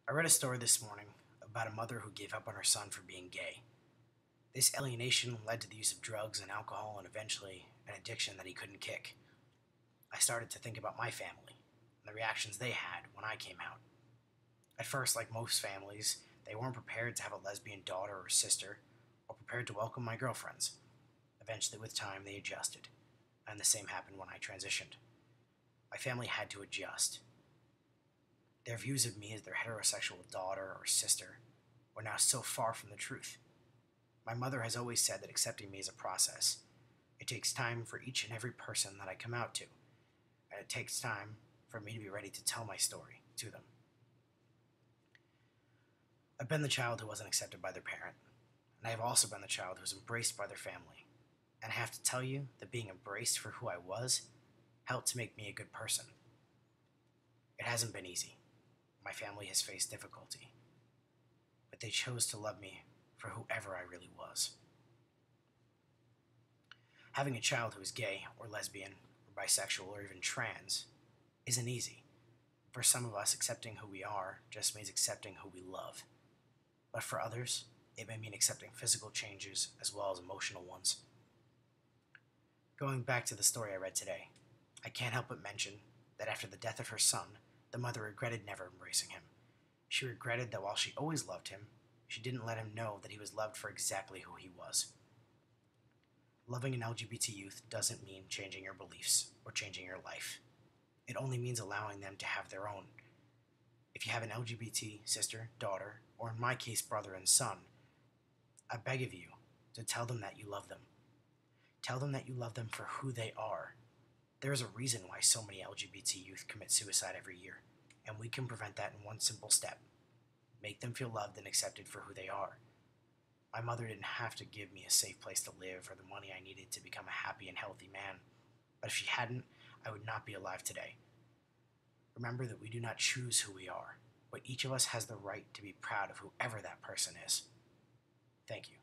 I read a story this morning about a mother who gave up on her son for being gay. This alienation led to the use of drugs and alcohol and eventually an addiction that he couldn't kick. I started to think about my family and the reactions they had when I came out. At first, like most families, they weren't prepared to have a lesbian daughter or sister or prepared to welcome my girlfriends. Eventually, with time, they adjusted, and the same happened when I transitioned. My family had to adjust. Their views of me as their heterosexual daughter or sister were now so far from the truth. My mother has always said that accepting me is a process. It takes time for each and every person that I come out to, and it takes time for me to be ready to tell my story to them. I've been the child who wasn't accepted by their parent, and I have also been the child who was embraced by their family. And I have to tell you that being embraced for who I was helped to make me a good person. It hasn't been easy. My family has faced difficulty, but they chose to love me for whoever I really was. Having a child who is gay or lesbian or bisexual or even trans isn't easy. For some of us, accepting who we are just means accepting who we love. But for others, it may mean accepting physical changes as well as emotional ones. Going back to the story I read today, I can't help but mention that after the death of her son, the mother regretted never embracing him. She regretted that while she always loved him, she didn't let him know that he was loved for exactly who he was. Loving an LGBT youth doesn't mean changing your beliefs or changing your life. It only means allowing them to have their own. If you have an LGBT sister, daughter, or in my case, brother and son, I beg of you to tell them that you love them. Tell them that you love them for who they are. There is a reason why so many LGBT youth commit suicide every year, and we can prevent that in one simple step. Make them feel loved and accepted for who they are. My mother didn't have to give me a safe place to live or the money I needed to become a happy and healthy man, but if she hadn't, I would not be alive today. Remember that we do not choose who we are, but each of us has the right to be proud of whoever that person is. Thank you.